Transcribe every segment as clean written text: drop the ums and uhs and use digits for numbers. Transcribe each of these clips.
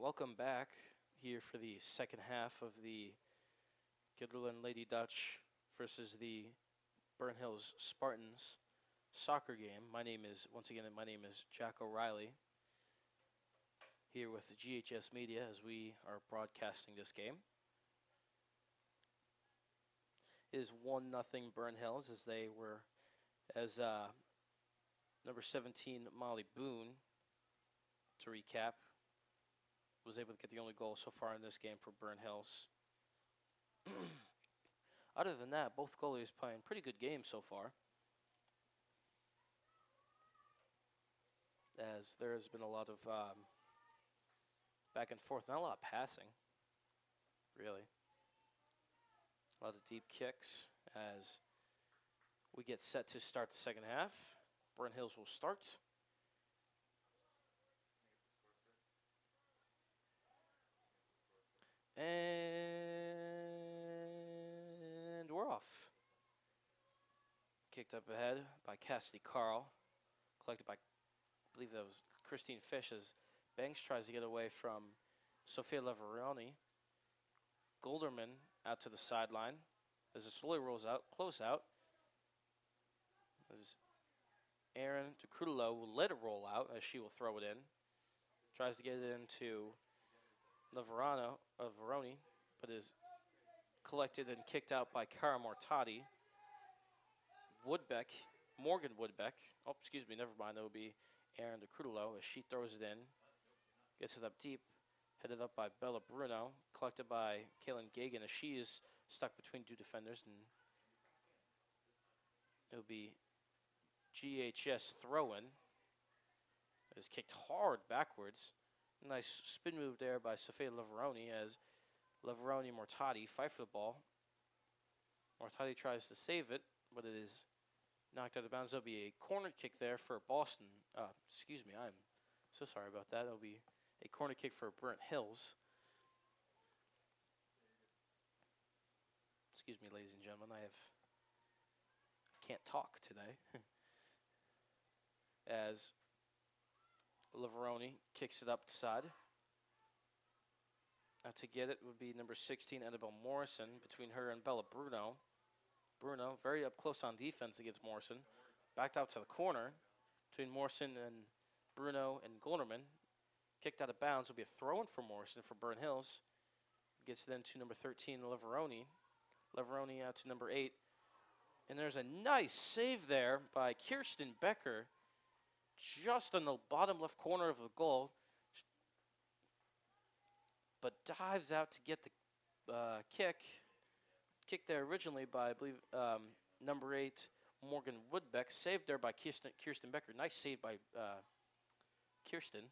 Welcome back here for the second half of the Gilderland Lady Dutch versus the Burn Hills Spartans soccer game. Once again, my name is Jack O'Reilly, here with the GHS Media as we are broadcasting this game. It is 1-0 Burn Hills as number 17 Molly Boone, to recap, was able to get the only goal so far in this game for Burn Hills. Other than that, both goalies playing pretty good games so far, as there has been a lot of back and forth, not a lot of passing, really. A lot of deep kicks as we get set to start the second half. Burn Hills will start. And we're off. Kicked up ahead by Cassidy Carl. Collected by, I believe that was Christine Fish, as Banks tries to get away from Sofia Leveroni. Golderman out to the sideline as it slowly rolls out, close out. As Aaron DeCrudelo will let it roll out as she will throw it in. Tries to get it into Veroni, but is collected and kicked out by Cara Mortati. Morgan Woodbeck. Oh, excuse me, never mind. That would be Aaron DeCrudelo as she throws it in. Gets it up deep. Headed up by Bella Bruno. Collected by Kaylin Gagan as she is stuck between two defenders. And it will be GHS throw-in. It is kicked hard backwards. Nice spin move there by Sofia Leveroni as Leveroni and Mortati fight for the ball. Mortati tries to save it, but it is knocked out of bounds. There'll be a corner kick there for Boston. Excuse me, I'm so sorry about that. There'll be a corner kick for Burnt Hills. Excuse me, ladies and gentlemen, I can't talk today. As Leveroni kicks it up the side. To get it would be number 16, Annabelle Morrison, between her and Bella Bruno. Bruno very up close on defense against Morrison. Backed out to the corner between Morrison and Bruno and Golderman. Kicked out of bounds. Will be a throw-in for Morrison for Burn Hills. Gets then to number 13, Leveroni. Leveroni out to number 8. And there's a nice save there by Kirsten Becker, just on the bottom left corner of the goal, but dives out to get the kick. Kicked there originally by, I believe, number 8, Morgan Woodbeck. Saved there by Kirsten Becker. Nice save by Kirsten.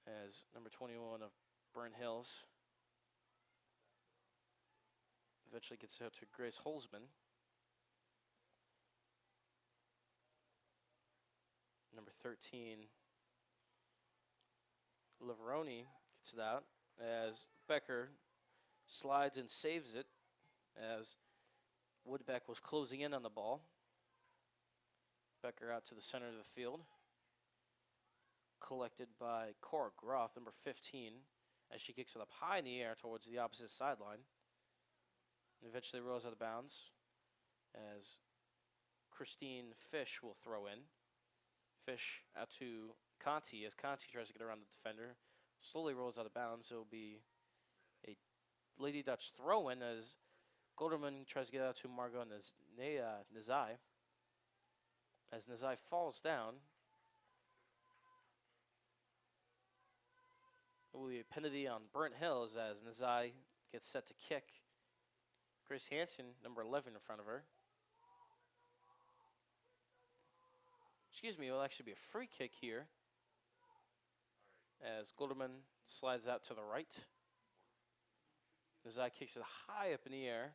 As number 21 of Burn Hills eventually gets out to Grace Holzman. Number 13, Leveroni gets it out as Becker slides and saves it as Woodbeck was closing in on the ball. Becker out to the center of the field. Collected by Cora Groth, number 15, as she kicks it up high in the air towards the opposite sideline. And eventually rolls out of bounds as Christine Fish will throw in. Fish out to Conti as Conti tries to get around the defender. Slowly rolls out of bounds. It will be a Lady Dutch throw-in as Golderman tries to get out to Margot Nizai. As Nizai falls down, it will be a penalty on Burnt Hills as Nizai gets set to kick Grace Hansen, number 11, in front of her. Excuse me, it will actually be a free kick here as Golderman slides out to the right. Nizai kicks it high up in the air.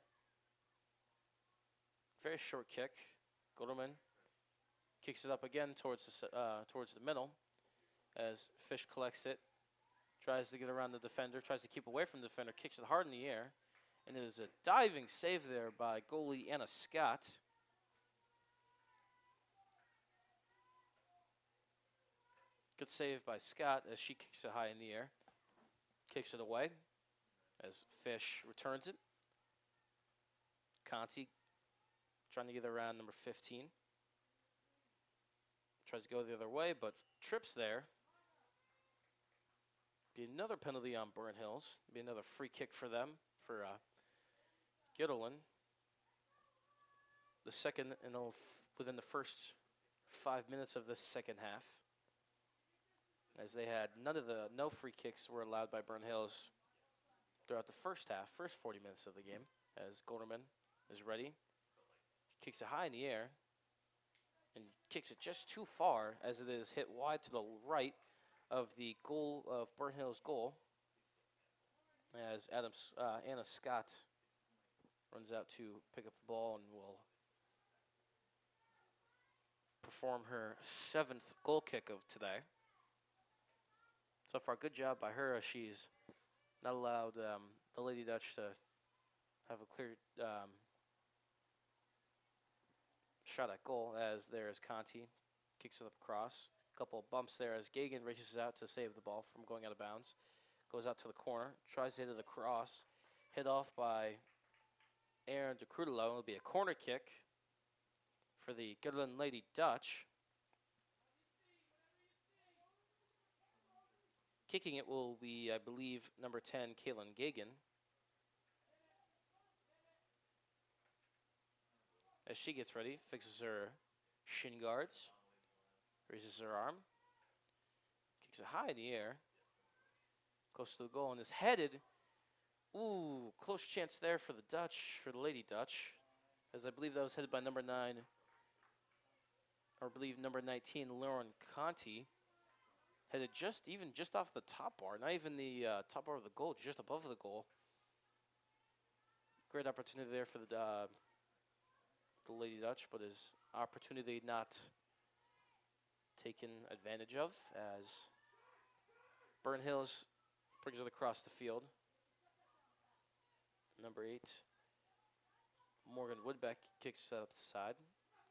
Very short kick. Golderman kicks it up again towards the middle as Fish collects it. Tries to get around the defender, tries to keep away from the defender, kicks it hard in the air. And it is a diving save there by goalie Anna Scott. Good save by Scott as she kicks it high in the air. Kicks it away as Fish returns it. Conti trying to get around number 15. Tries to go the other way, but trips there. Be another penalty on Burnt Hills. Be another free kick for them, for Gittelen. The second within the first 5 minutes of this second half. As they had no free kicks were allowed by Burnt Hills throughout the first half, first 40 minutes of the game. As Golderman is ready. Kicks it high in the air. And kicks it just too far as it is hit wide to the right of the goal of Burnt Hills' goal. As Anna Scott runs out to pick up the ball and will perform her 7th goal kick of today. So far, good job by her as she's not allowed the Lady Dutch to have a clear shot at goal. As there is Conti, kicks it up across. A couple of bumps there as Gagan reaches out to save the ball from going out of bounds. Goes out to the corner, tries to hit it across, hit off by Aaron de Crudelo. It'll be a corner kick for the Gittelen Lady Dutch. Kicking it will be, I believe, number 10, Kaylin Gagan. As she gets ready, fixes her shin guards, raises her arm, kicks it high in the air, close to the goal, and is headed. Ooh, close chance there for the Dutch, for the Lady Dutch, as I believe that was headed by number 9, or I believe number 19, Lauren Conti. Headed just off the top bar, not even the top bar of the goal, just above the goal. Great opportunity there for the Lady Dutch, but his opportunity not taken advantage of as Burnt Hills brings it across the field. Number 8, Morgan Woodbeck kicks it up the side.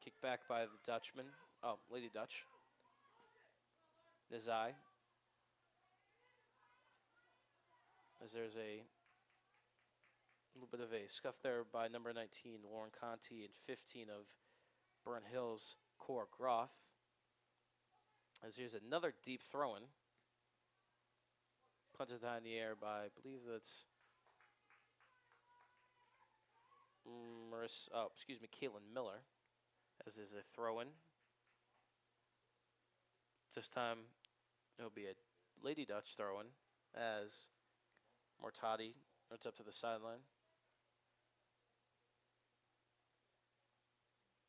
Kicked back by the Dutchman. Oh, Lady Dutch. Nizai. As there's a little bit of a scuff there by number 19, Lauren Conti, and 15 of Burnt Hills, Cora Groth. As here's another deep throw-in. Punted high in the air by, I believe that's Caitlin Miller, as is a throw-in. This time it'll be a Lady Dutch throw-in as Mortati runs up to the sideline.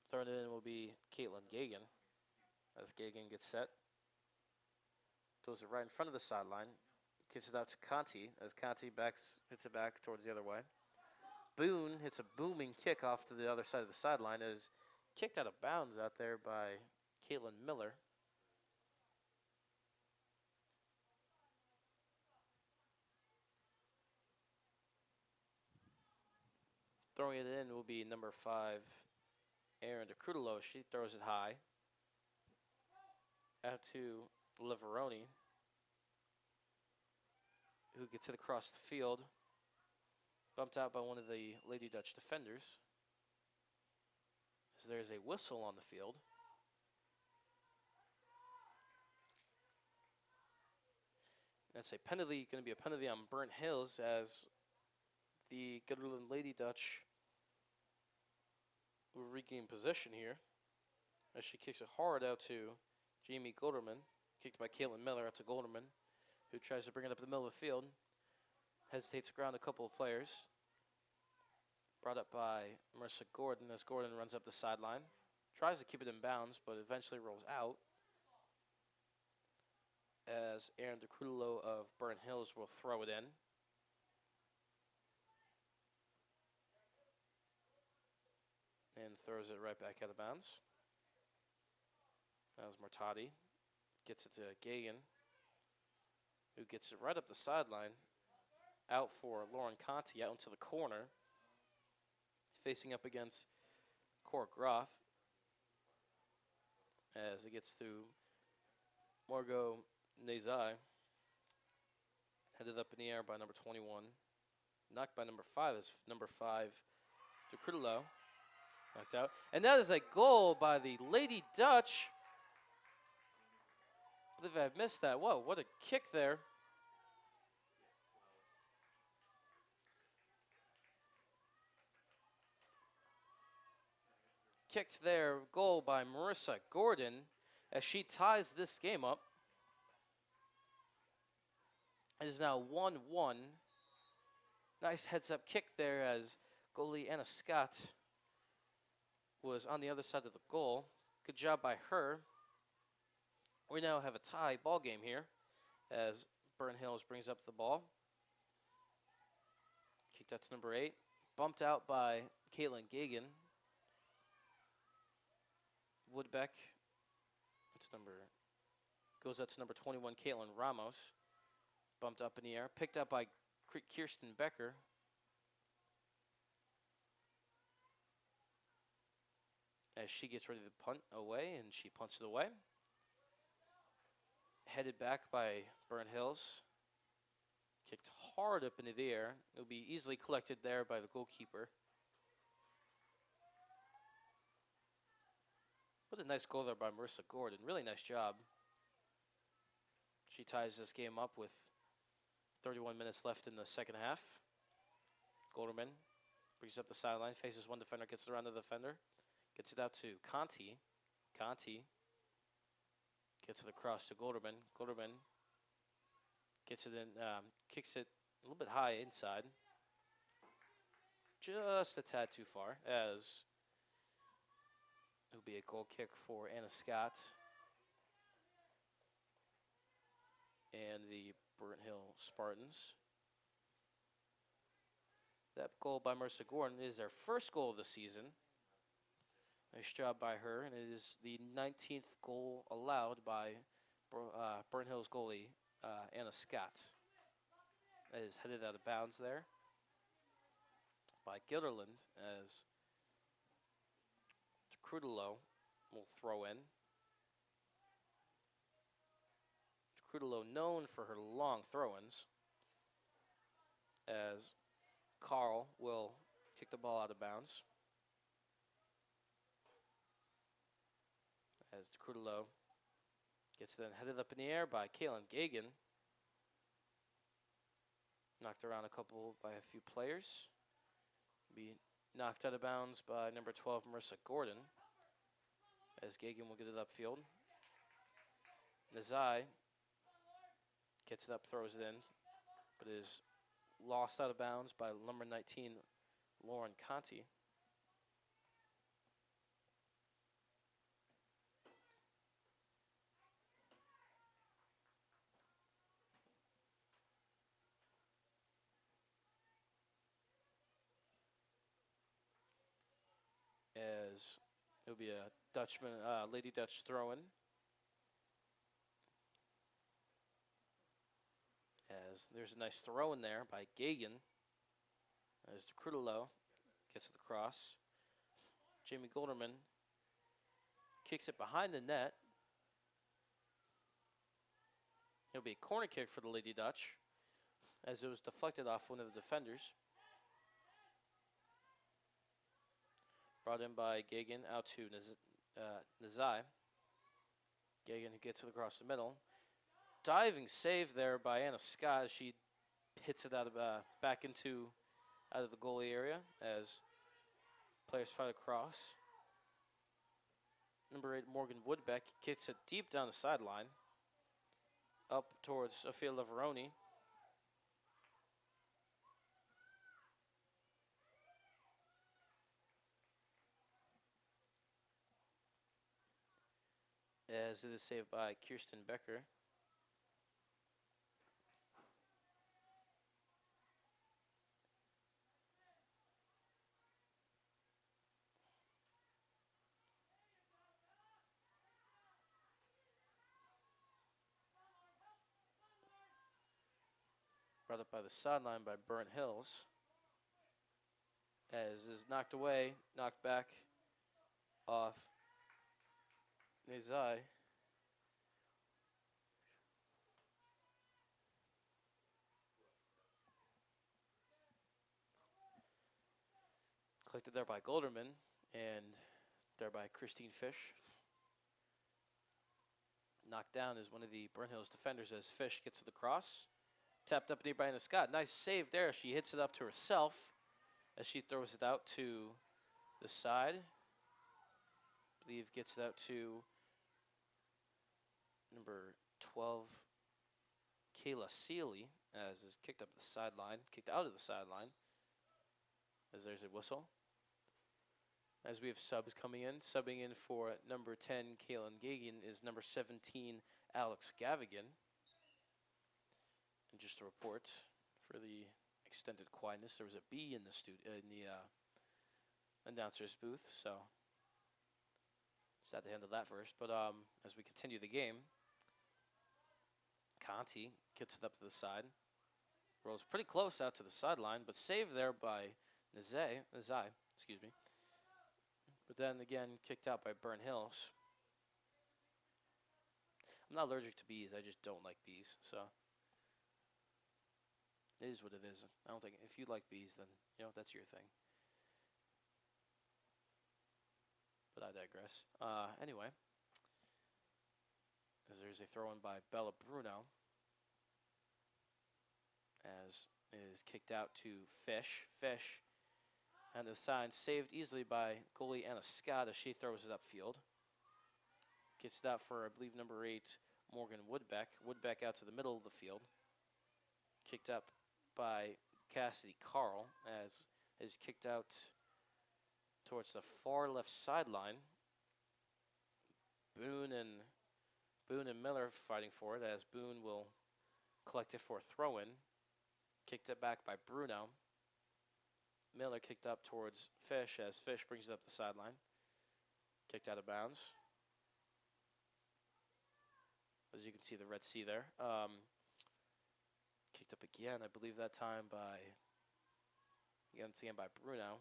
Throwing it in will be Caitlin Gagan as Gagan gets set. Throws it right in front of the sideline. Kicks it out to Conti as Conti hits it back towards the other way. Boone hits a booming kick off to the other side of the sideline. It is kicked out of bounds out there by Caitlin Miller. Throwing it in will be number 5, Aaron de Crudelo. She throws it high out to Liveroni, who gets it across the field. Bumped out by one of the Lady Dutch defenders. As there's a whistle on the field. That's a penalty, going to be a penalty on Burnt Hills as the Gittelen Lady Dutch will regain possession here. As she kicks it hard out to Jamie Golderman. Kicked by Caitlin Miller out to Golderman, who tries to bring it up the middle of the field. Hesitates to ground a couple of players. Brought up by Marissa Gordon as Gordon runs up the sideline. Tries to keep it in bounds, but eventually rolls out. As Aaron de Crudelo of Burnt Hills will throw it in. And throws it right back out of bounds. That was Mortati. Gets it to Gagan, who gets it right up the sideline. Out for Lauren Conti, out into the corner. Facing up against Cora Groth. As it gets to Margot Nezai. Headed up in the air by number 21. Knocked by number 5 is number 5, DeCrudelo. Knocked out. And that is a goal by the Lady Dutch. I believe I missed that. Whoa, what a kick there. Kicked there. Goal by Marissa Gordon as she ties this game up. It is now 1-1. Nice heads-up kick there as goalie Anna Scott was on the other side of the goal. Good job by her. We now have a tie ball game here as Burn Hills brings up the ball. Kicked out to number 8. Bumped out by Caitlin Gagan. Woodbeck. That's goes out to number 21, Caitlin Ramos. Bumped up in the air. Picked up by Kirsten Becker. As she gets ready to punt away, and she punts it away. Headed back by Burn Hills. Kicked hard up into the air. It'll be easily collected there by the goalkeeper. What a nice goal there by Marissa Gordon. Really nice job. She ties this game up with 31 minutes left in the second half. Golderman brings up the sideline, faces one defender, gets it around the defender. Gets it out to Conti. Conti gets it across to Golderman. Golderman gets it in, kicks it a little bit high inside. Just a tad too far, as it'll be a goal kick for Anna Scott and the Burnt Hill Spartans. That goal by Marissa Gordon is their first goal of the season. Nice job by her, and it is the 19th goal allowed by Burnt Hill's goalie, Anna Scott. That is headed out of bounds there by Gilderland, as Crudelo will throw in. Crudelo known for her long throw-ins, as Carl will kick the ball out of bounds. As Crudelo gets then headed up in the air by Caitlin Gagan. Knocked around by a few players. Be knocked out of bounds by number 12, Marissa Gordon, as Gagan will get it upfield. Nazai gets it up, throws it in, but is lost out of bounds by number 19, Lauren Conti. As it'll be a Dutchman, Lady Dutch throw-in. As there's a nice throw in there by Gagan. As Crudelo gets it across. Jamie Golderman kicks it behind the net. It'll be a corner kick for the Lady Dutch, as it was deflected off one of the defenders. Brought in by Gagan out to Nazai. Gagan gets it across the middle. Diving save there by Anna Scott. She hits it out of out of the goalie area as players fight across. Number 8, Morgan Woodbeck, kicks it deep down the sideline, up towards Sophia Lavaroni. As it is saved by Kirsten Becker. Brought up by the sideline by Burnt Hills. As is knocked away, knocked back off Nezai. Collected there by Golderman and there by Christine Fish. Knocked down is one of the Burnhill's defenders as Fish gets to the cross. Tapped up nearby Anna Scott. Nice save there. She hits it up to herself as she throws it out to the side. I believe gets it out to number 12, Kayla Seeley, as is kicked up the sideline, kicked out of the sideline, as there's a whistle. As we have subs coming in, subbing in for number 10, Kaylin Gagan, is number 17, Alex Gavigan. And just a report for the extended quietness, there was a bee in the announcer's booth, so just had to handle that first. But as we continue the game, Conti gets it up to the side, rolls pretty close out to the sideline, but saved there by Nazai, excuse me. But then again, kicked out by Burnhills. I'm not allergic to bees, I just don't like bees, so it is what it is. I don't think, if you like bees, then, you know, that's your thing. But I digress. Anyway, as there's a throw-in by Bella Bruno, as it is kicked out to Fish. Fish, and the sign saved easily by goalie Anna Scott as she throws it upfield. Gets it out for, I believe, number 8, Morgan Woodbeck. Woodbeck out to the middle of the field. Kicked up by Cassidy Carl as is kicked out towards the far left sideline. Boone and Miller fighting for it as Boone will collect it for a throw-in. Kicked it back by Bruno. Miller kicked up towards Fish as Fish brings it up the sideline. Kicked out of bounds. As you can see, the Red Sea there. Kicked up again, I believe that time by, once again by Bruno.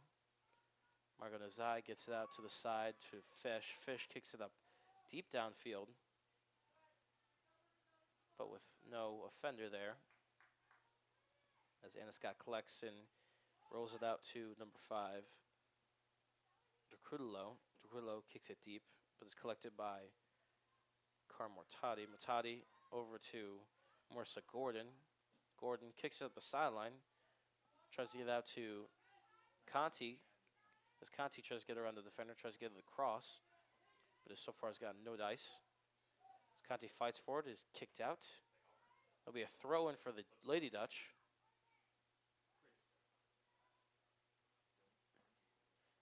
Margot Nazai gets it out to the side to Fish. Fish kicks it up deep downfield, but with no offender there. As Anna Scott collects and rolls it out to number 5, DeCrudelo. DeCrudelo kicks it deep, but is collected by Car Mortati. Mortati over to Marissa Gordon. Gordon kicks it up the sideline, tries to get it out to Conti. As Conti tries to get around the defender, tries to get the cross, but so far has gotten no dice. As Conti fights for it, is kicked out. There'll be a throw-in for the Lady Dutch.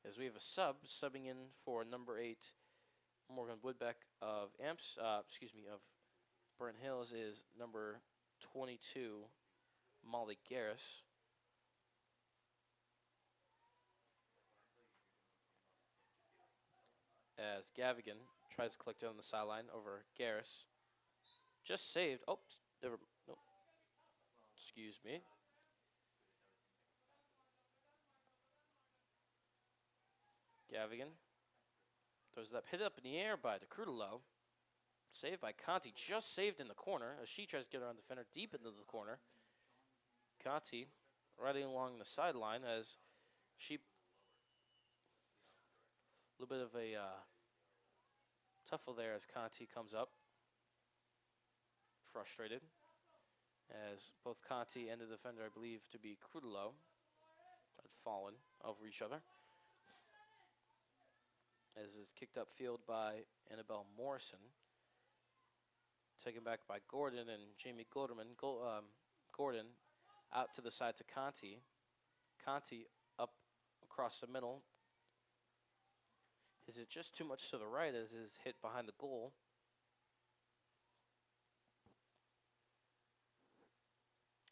As we have a subbing in for number 8, Morgan Woodbeck of of Burnt Hills is number 22, Molly Garris. As Gavigan tries to collect it on the sideline over Garris. Just saved. Oh, never. No. Excuse me. Gavigan throws it up, hit it up in the air by DeCrudelo. Saved by Conti, just saved in the corner as she tries to get around the defender deep into the corner. Conti riding along the sideline as she, a little bit of a tuffle there as Conti comes up, frustrated, as both Conti and the defender, I believe to be Crudelo, had fallen over each other. As is kicked upfield by Annabelle Morrison. Taken back by Gordon and Jamie Golderman. Gordon out to the side to Conti. Conti up across the middle. Is it just too much to the right as is hit behind the goal?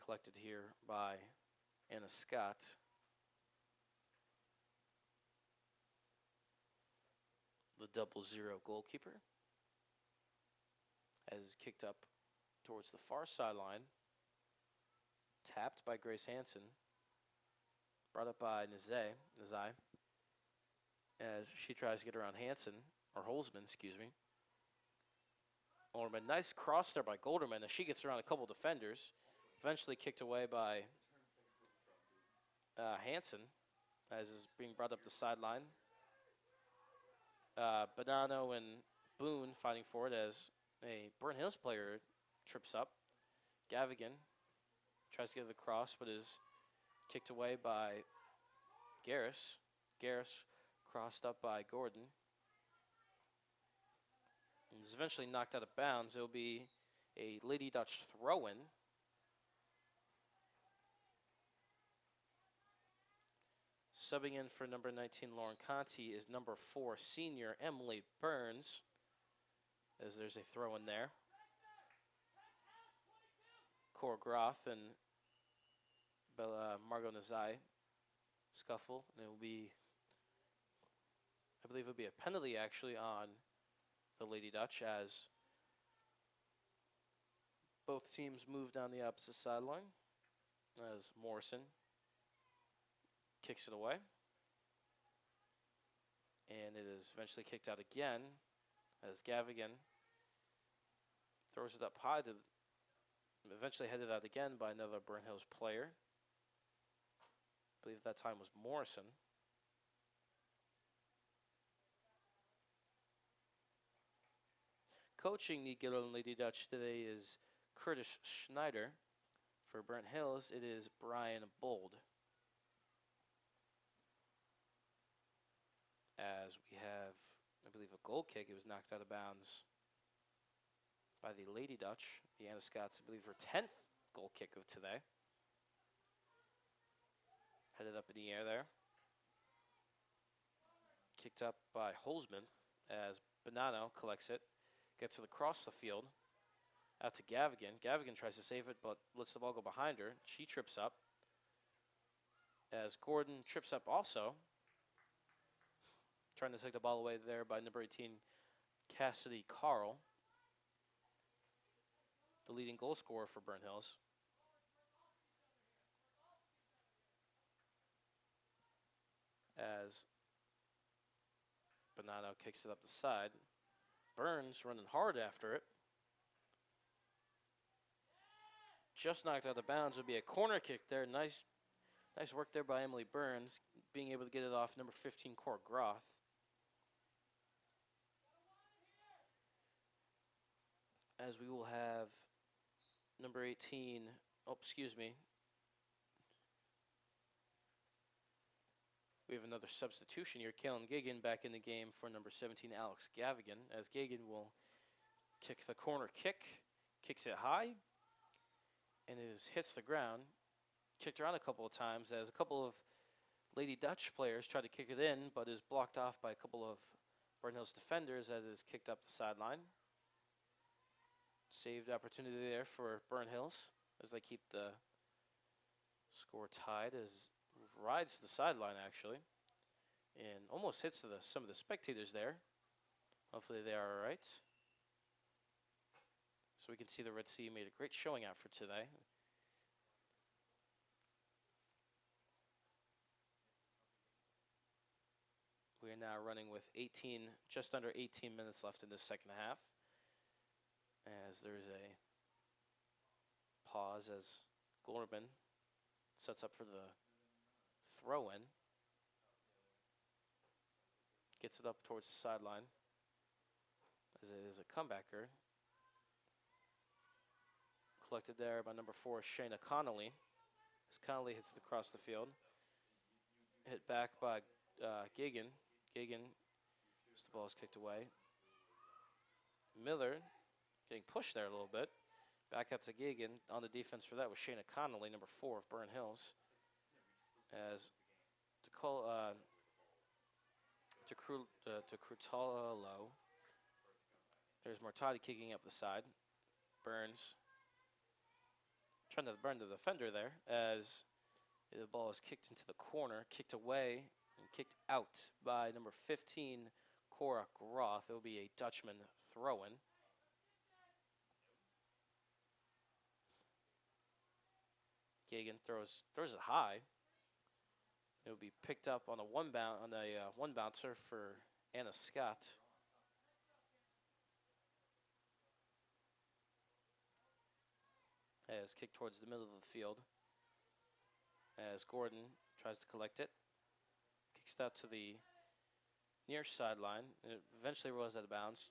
Collected here by Anna Scott. The 0-0 goalkeeper, as kicked up towards the far sideline, tapped by Grace Hansen, brought up by Nazai, as she tries to get around Hansen, or Holzman, excuse me. Golderman, nice cross there by Golderman as she gets around a couple defenders, eventually kicked away by Hansen. as is being brought up the sideline. Bonanno and Boone fighting for it as a Burnt Hills player trips up. Gavigan tries to get the cross, but is kicked away by Garris. Garris crossed up by Gordon. And is eventually knocked out of bounds. It will be a Lady Dutch throw-in. Subbing in for number 19, Lauren Conti, is number 4, senior Emily Burns, as there's a throw in there. Cora Groth and Margot Nazai scuffle, and it will be, I believe it will be a penalty actually on the Lady Dutch as both teams move down the opposite sideline as Morrison kicks it away. And it is eventually kicked out again as Gavigan throws it up high to eventually headed out again by another Burnt Hills player. I believe that time was Morrison. Coaching the Gilliland Lady Dutch today is Curtis Schneider. For Burnt Hills, it is Brian Bold. As we have, I believe, a goal kick. It was knocked out of bounds by the Lady Dutch. Deanna Scott's, I believe, her 10th goal kick of today. Headed up in the air there. Kicked up by Holzman as Bonanno collects it. Gets it across the field. Out to Gavigan. Gavigan tries to save it, but lets the ball go behind her. She trips up. As Gordon trips up also. Trying to take the ball away there by number 18, Cassidy Carl, the leading goal scorer for Burnt Hills. As Bonanno kicks it up the side. Burns running hard after it. Just knocked out of bounds. Would be a corner kick there. Nice work there by Emily Burns, being able to get it off number 15, Cora Groth. As we will have number 18, oh, excuse me. We have another substitution here. Kaylin Gagan back in the game for number 17, Alex Gavigan, as Gagan will kick the corner kick, kicks it high, and it hits the ground. Kicked around a couple of times as a couple of Lady Dutch players try to kick it in, but is blocked off by a couple of Burnt Hills defenders as it is kicked up the sideline. Saved opportunity there for Burnt Hills as they keep the score tied, as rides to the sideline actually and almost hits to some of the spectators there. Hopefully they are all right. So we can see the Red Sea made a great showing out for today. We are now running with just under 18 minutes left in the second half, as there's a pause as Gorman sets up for the throw-in. Gets it up towards the sideline as it is a comebacker. Collected there by number 4, Shayna Connolly. As Connolly hits it across the field. Hit back by Gagan. Gagan, as the ball is kicked away. Miller getting pushed there a little bit. Back out to Gagan. On the defense for that was Shayna Connolly, number 4 of Burnt Hills. As to Crutalo. There's Mortati kicking up the side. Burns trying to burn the defender there as the ball is kicked into the corner, kicked away, and kicked out by number 15, Cora Groth. It will be a Dutchman throw-in. Gagan throws it high. It will be picked up on a one bouncer for Anna Scott. As kicked towards the middle of the field. As Gordon tries to collect it. kicks it out to the near sideline. And it eventually rolls out of bounds.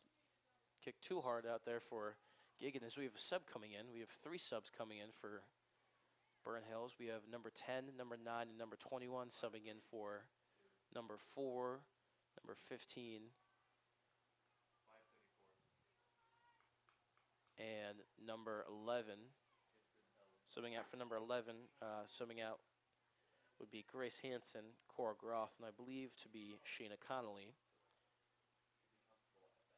Kicked too hard out there for Gagan as we have a sub coming in. We have 3 subs coming in for Burnt Hills. We have number 10, number 9, and number 21 subbing in for number 4, number 15, and number 11. Subbing out for number 11, subbing out would be Grace Hansen, Cora Groth, and I believe to be Shayna Connolly.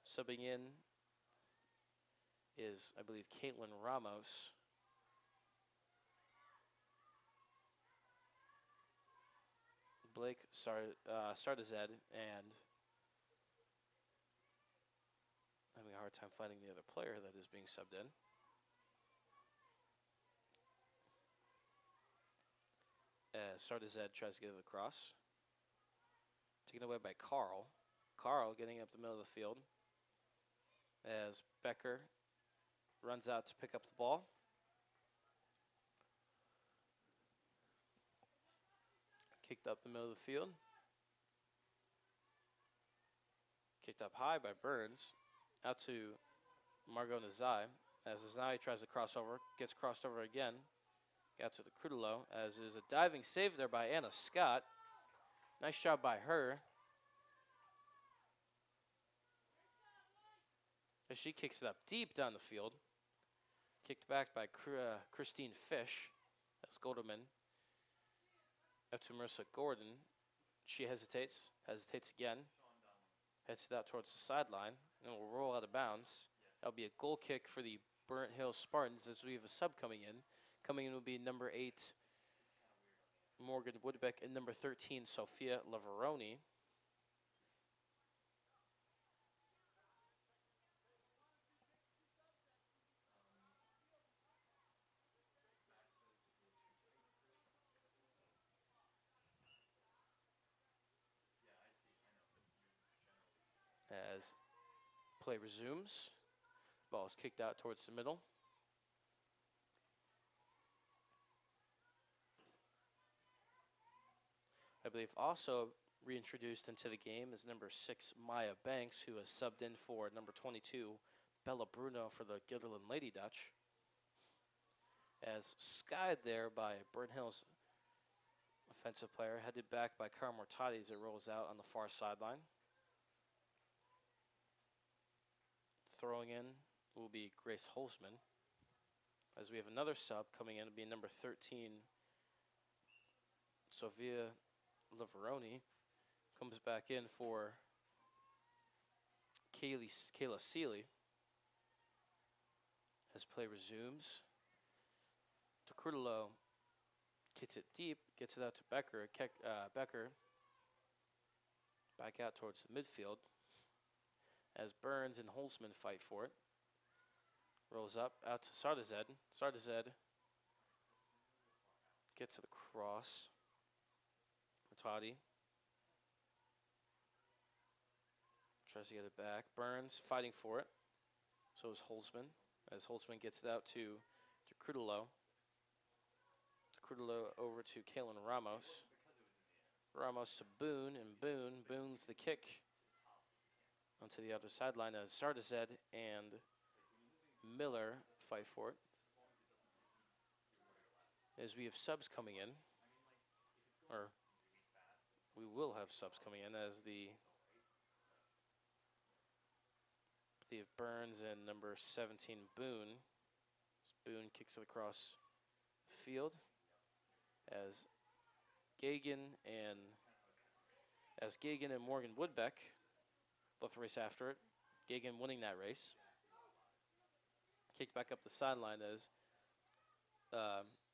Subbing in is, I believe, Caitlin Ramos. Blake Sardazed, and having a hard time finding the other player that is being subbed in. As Sardazed tries to get to the cross. Taken away by Carl. Carl getting up the middle of the field. As Becker runs out to pick up the ball. Kicked up the middle of the field. Kicked up high by Burns. Out to Margot Nazai. As Nazai tries to cross over. Gets crossed over again. Got to the Crudelo. As is a diving save there by Anna Scott. Nice job by her. As she kicks it up deep down the field. Kicked back by Christine Fish. That's Golderman. Up to Marissa Gordon. She hesitates again. Heads it out towards the sideline. And will roll out of bounds. That'll be a goal kick for the Burnt Hills Spartans as we have a sub coming in. Coming in will be number 8, Morgan Woodbeck, and number 13, Sophia Lavaroni. As play resumes, ball is kicked out towards the middle. I believe also reintroduced into the game is number 6, Maya Banks, who has subbed in for number 22, Bella Bruno, for the Guilderland Lady Dutch. As skied there by Burnt Hills offensive player, headed back by Cara Mortati as it rolls out on the far sideline. Throwing in will be Grace Holzman. As we have another sub coming in to be number 13, Sophia Lavaroni. Comes back in for Kayla Seeley. As play resumes. DeCrudelo kicks it deep, gets it out to Becker. Becker back out towards the midfield. As Burns and Holzman fight for it. Rolls up, out to Sardazed. Sardazed gets to the cross. Mortati tries to get it back. Burns fighting for it. So is Holzman. As Holzman gets it out to Crudelo. Crudelo over to Kaylin Ramos. Ramos to Boone, and Boone's the kick onto the other sideline as Sardazed and Miller fight for it. As we have subs coming in, or we will have subs coming in as the Burns and number 17 Boone. Boone kicks it across the field as Gagan and Morgan Woodbeck both race after it. Gagan winning that race. Kicked back up the sideline as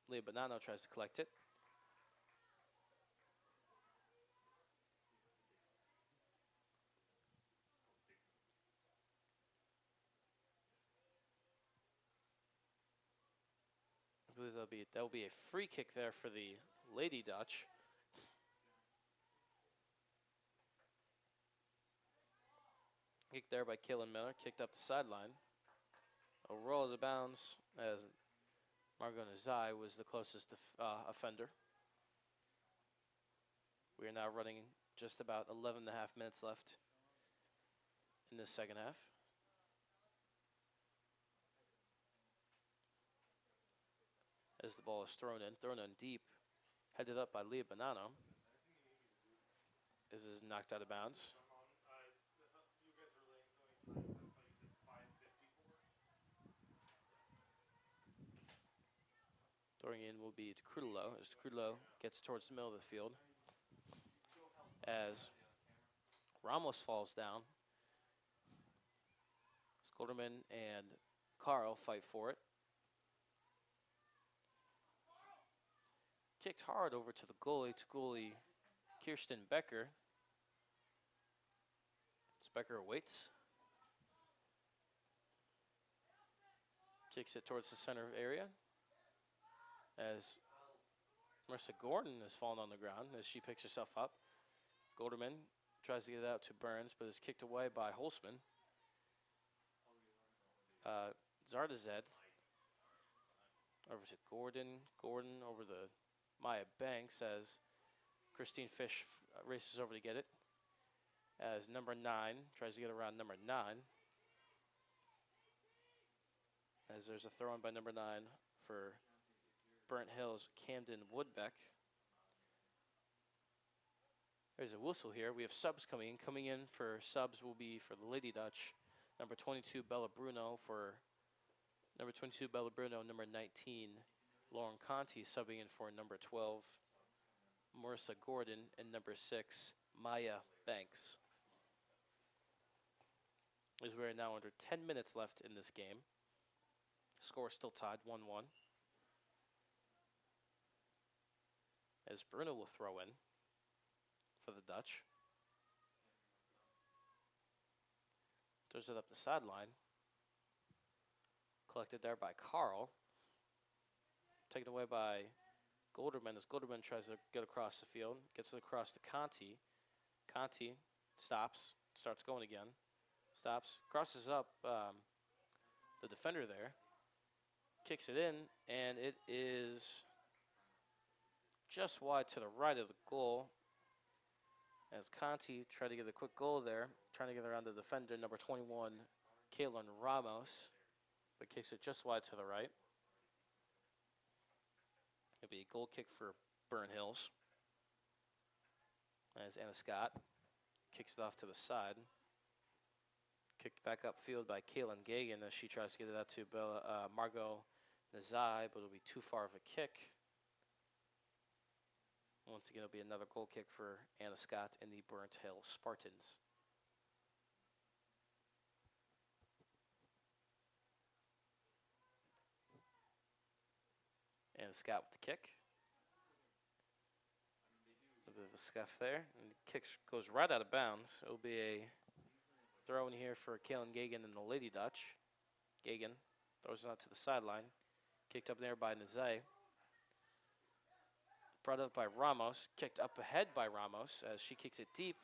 Leah Bonanno tries to collect it. I believe that'll be a free kick there for the Lady Dutch. Kicked there by Kaylin Miller, kicked up the sideline. A roll out of bounds as Margot Nazai was the closest offender. We are now running Just about 11 and a half minutes left in this second half. As the ball is thrown in deep, headed up by Leah Bonanno. This is knocked out of bounds. Throwing in will be DeCrudelo, as DeCrudelo gets towards the middle of the field. As Ramos falls down, Skolderman and Carl fight for it. Kicked hard over to the goalie, Kirsten Becker. As Becker waits. Kicks it towards the center area. As Marissa Gordon has fallen on the ground as she picks herself up. Golderman tries to get it out to Burns, but is kicked away by Holzman. Zardazed over to Gordon. Gordon over to Maya Banks as Christine Fish races over to get it. As number 9 tries to get around number 9. As there's a throw in by number 9 for Burnt Hills, Camden Woodbeck. There's a whistle here. We have subs coming in. Coming in for subs will be for the Lady Dutch, number 22, Bella Bruno for number 22, Bella Bruno, number 19, Lauren Conti subbing in for number 12, Marissa Gordon, and number 6, Maya Banks. As we are now under 10 minutes left in this game. Score still tied, 1-1. As Bruno will throw in for the Dutch. Throws it up the sideline. Collected there by Carl. Taken away by Golderman as Golderman tries to get across the field. Gets it across to Conti. Conti stops. Starts going again. Stops. Crosses up the defender there. Kicks it in. And it is just wide to the right of the goal. As Conti tried to get a quick goal there, trying to get around the defender, number 21, Kaylin Ramos, but kicks it just wide to the right. It'll be a goal kick for Burnt Hills. As Anna Scott kicks it off to the side. Kicked back upfield by Kaylin Gagan as she tries to get it out to Margot Nazai, but it'll be too far of a kick. Once again, it'll be another goal kick for Anna Scott and the Burnt Hill Spartans. Anna Scott with the kick. A bit of a scuff there. And the kick goes right out of bounds. It'll be a throw in here for Kaylin Gagan and the Lady Dutch. Gagan throws it out to the sideline. Kicked up there by Nazai. Brought up by Ramos, kicked up ahead by Ramos as she kicks it deep.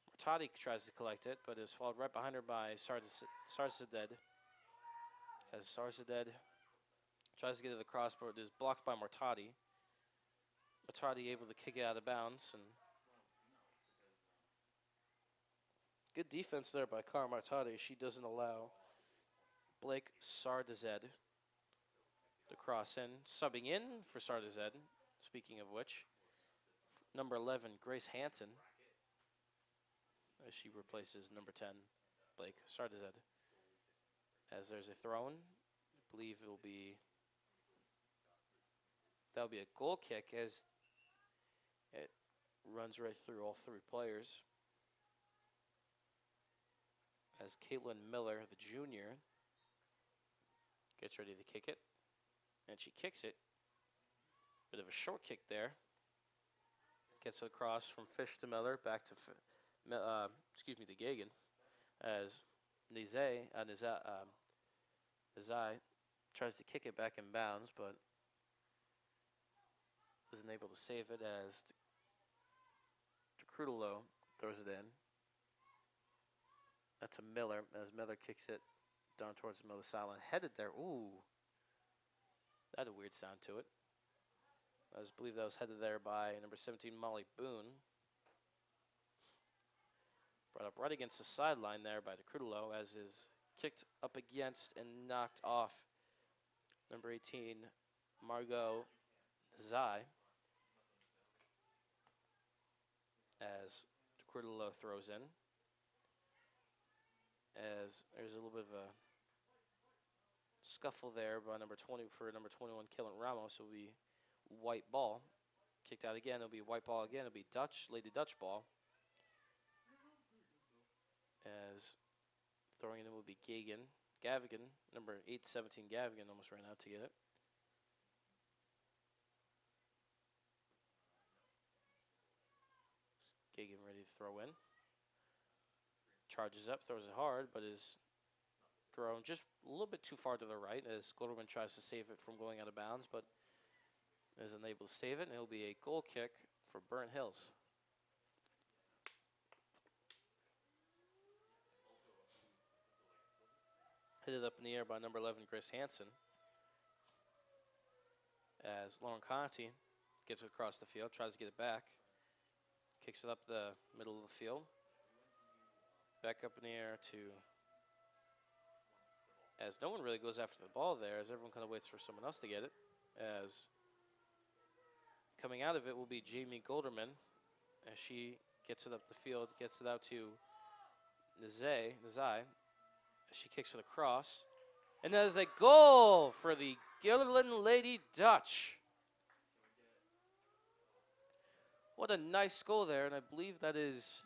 Mortati tries to collect it, but is followed right behind her by Sarzadeh. As Sarzadeh tries to get it across, but is blocked by Mortati. Mortati able to kick it out of bounds. And good defense there by Cara Mortati. She doesn't allow Blake Sardazed to cross in. Subbing in for Sardazed. Speaking of which, number 11, Grace Hansen, as she replaces number 10, Blake Sardazed. As there's a throw-in, I believe that'll be a goal kick as it runs right through all 3 players. As Caitlin Miller, the junior, gets ready to kick it, and she kicks it. Bit of a short kick there. Gets it across from Fish to Miller, back to to Gagan, as Nizai tries to kick it back in bounds, but isn't able to save it as DeCrudelo throws it in. That's a Miller, as Miller kicks it down towards the middle of the sideline. Headed there. Ooh. That had a weird sound to it. I believe that was headed there by number 17, Molly Boone. Brought up right against the sideline there by DeCrudelo as is kicked up against and knocked off number 18, Margot Zai, as DeCrudelo throws in. As there's a little bit of a scuffle there by number 20 for number 21, Kellen Ramos. It'll be white ball. Kicked out again. It'll be white ball again. It'll be Lady Dutch ball. As throwing it in will be Gavigan, number 817 Gavigan almost ran out to get it. Gagan ready to throw in. Charges up, throws it hard, but is thrown just a little bit too far to the right as Golderman tries to save it from going out of bounds, but is unable to save it, and it'll be a goal kick for Burnt Hills. Hit it up in the air by number 11, Grace Hansen, as Lauren Conti gets it across the field, tries to get it back, kicks it up the middle of the field, back up in the air to, as no one really goes after the ball there, as everyone kind of waits for someone else to get it, as coming out of it will be Jamie Golderman, as she gets it up the field, gets it out to Nazai, as she kicks it across. And that is a goal for the Gilderland Lady Dutch. What a nice goal there, and I believe that is...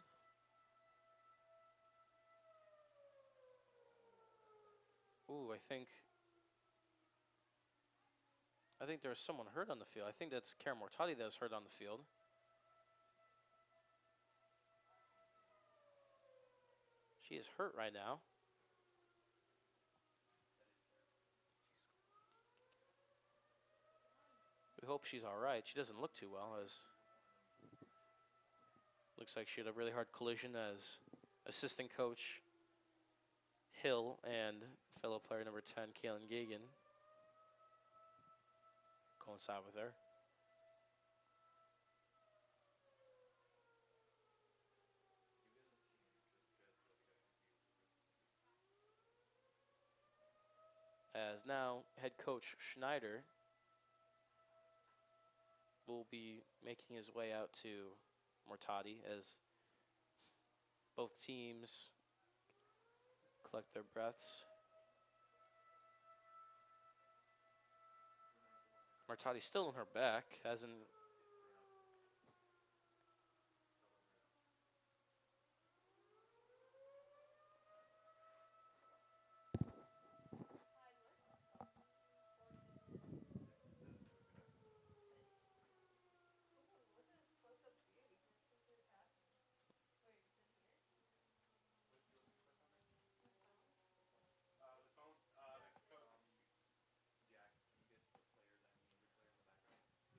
Ooh, I think there's someone hurt on the field. I think that's Karen Mortati that was hurt on the field. She is hurt right now. We hope she's all right. She doesn't look too well, as looks like she had a really hard collision as assistant coach Hill and fellow player number 10, Kaylin Gagan, coincide with her. As now head coach Schneider will be making his way out to Mortati as both teams collect their breaths. Mortati's still on her back, hasn't...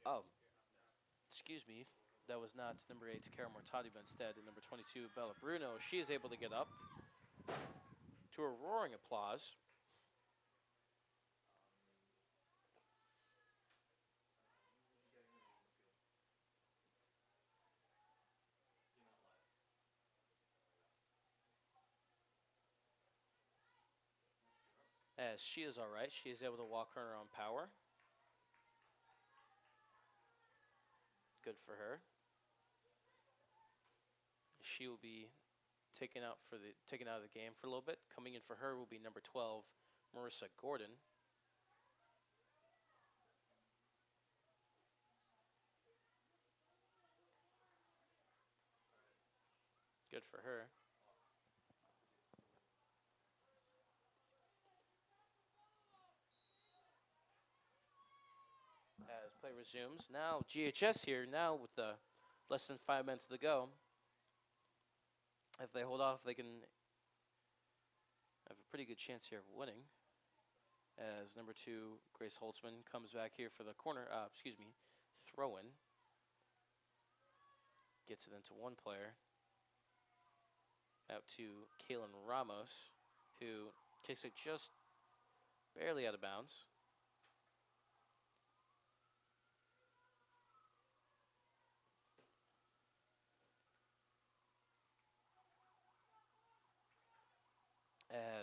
Oh, excuse me. That was not number 8, Cara Mortati, but instead number 22, Bella Bruno. She is able to get up to a roaring applause. As she is all right. She is able to walk her own power. Good for her. She will be taken out of the game for a little bit. Coming in for her will be number 12, Marissa Gordon. Good for her. As play resumes. Now GHS here, now with the less than 5 minutes to go. If they hold off, they can have a pretty good chance here of winning. As number 2, Grace Holtzman, comes back here for the throw-in. Gets it into one player. Out to Kaylin Ramos, who kicks it just barely out of bounds.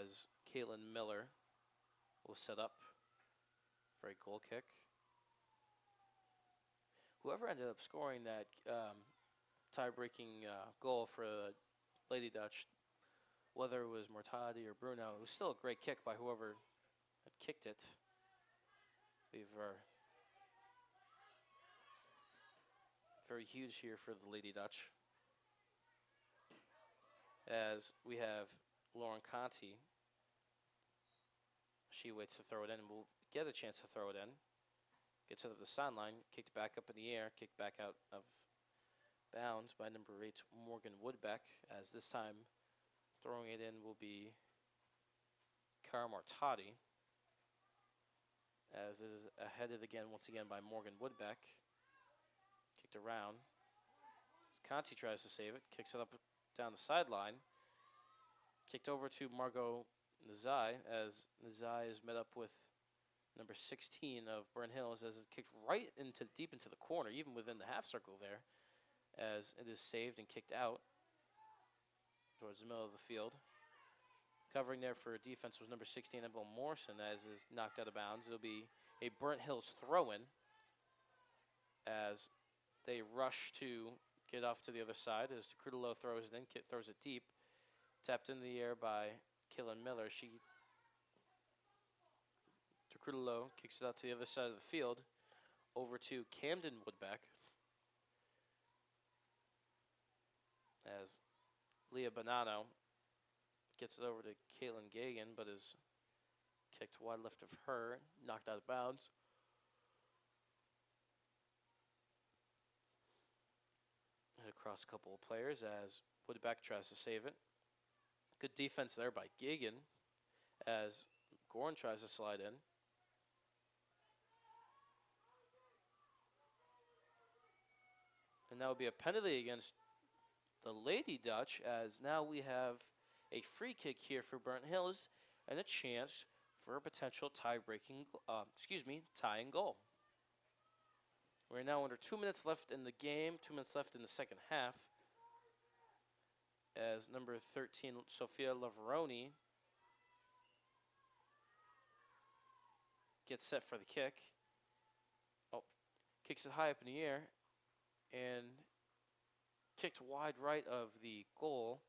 as Caitlin Miller will set up for a goal kick. Whoever ended up scoring that tie-breaking goal for Lady Dutch, whether it was Mortati or Bruno, it was still a great kick by whoever had kicked it. We've very huge here for the Lady Dutch, as we have Lauren Conti. She waits to throw it in and will get a chance to throw it in. Gets it up the sideline, kicked back up in the air, kicked back out of bounds by number 8, Morgan Woodbeck, as this time throwing it in will be Cara Martotti, as it is headed again, once again, by Morgan Woodbeck. Kicked around. As Conti tries to save it, kicks it up down the sideline. Kicked over to Margot Nazai, as Nazai is met up with number 16 of Burn Hills, as it kicked right deep into the corner, even within the half circle there, as it is saved and kicked out towards the middle of the field. Covering there for defense was number 16, Emma Morrison, as is knocked out of bounds. It'll be a Burnt Hills throw-in as they rush to get off to the other side, as DeCrudelo throws it in, throws it deep. Tapped in the air by Caitlin Miller. DeCrudelo kicks it out to the other side of the field, over to Camden Woodbeck, as Leah Bonanno gets it over to Caitlin Gagan, but is kicked wide left of her, knocked out of bounds. And across a couple of players as Woodbeck tries to save it. Good defense there by Gagan as Gorin tries to slide in. And that would be a penalty against the Lady Dutch, as now we have a free kick here for Burnt Hills and a chance for a potential tying goal. We're now under 2 minutes left in the game, 2 minutes left in the second half, as number 13, Sophia Lavaroni, gets set for the kick. Oh, kicks it high up in the air and kicked wide right of the goal.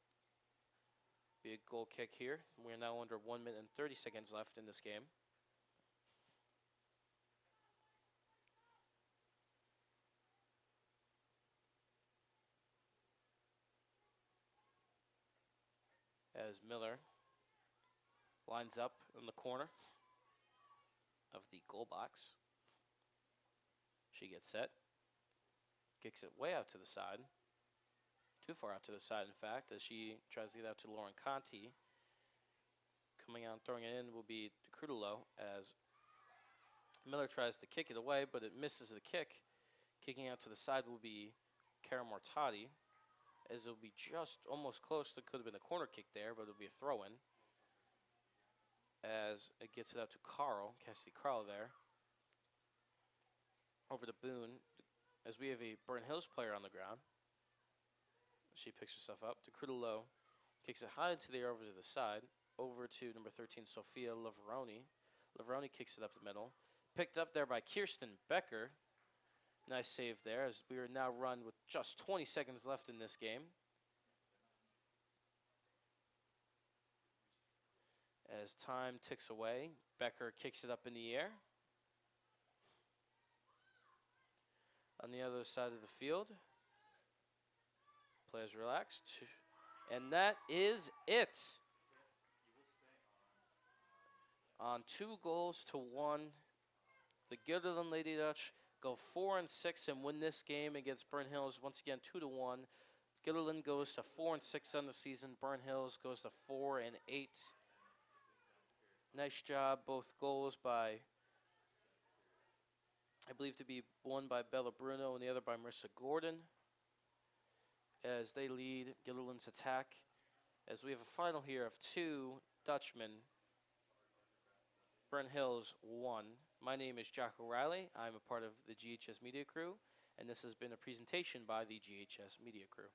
Be a goal kick here. We're now under 1 minute and 30 seconds left in this game. As Miller lines up in the corner of the goal box. She gets set. Kicks it way out to the side. Too far out to the side, in fact, as she tries to get out to Lauren Conti. Coming out and throwing it in will be DeCrudelo, as Miller tries to kick it away, but it misses the kick. Kicking out to the side will be Cara Mortati, as it'll be just almost close to, could have been a corner kick there, but it'll be a throw-in. As it gets it out to Cassidy Carl there. Over to Boone, as we have a Burnt Hills player on the ground. She picks herself up. DeCrudelo kicks it high into the air over to the side. Over to number 13, Sophia Lavaroni. Lavaroni kicks it up the middle. Picked up there by Kirsten Becker. Nice save there, as we are now run with just 20 seconds left in this game. As time ticks away, Becker kicks it up in the air. On the other side of the field, players relaxed. And that is it. On 2-1, the Gilderland Lady Dutch go 4-6 and win this game against Burnt Hills. Once again, 2-1. Gilderland goes to 4-6 on the season. Burnt Hills goes to 4-8. Nice job. Both goals by, I believe, to be one by Bella Bruno and the other by Marissa Gordon, as they lead Gilderland's attack. As we have a final here of 2 Dutchmen. Burnt Hills 1. My name is Jack O'Reilly. I'm a part of the GHS Media Crew, and this has been a presentation by the GHS Media Crew.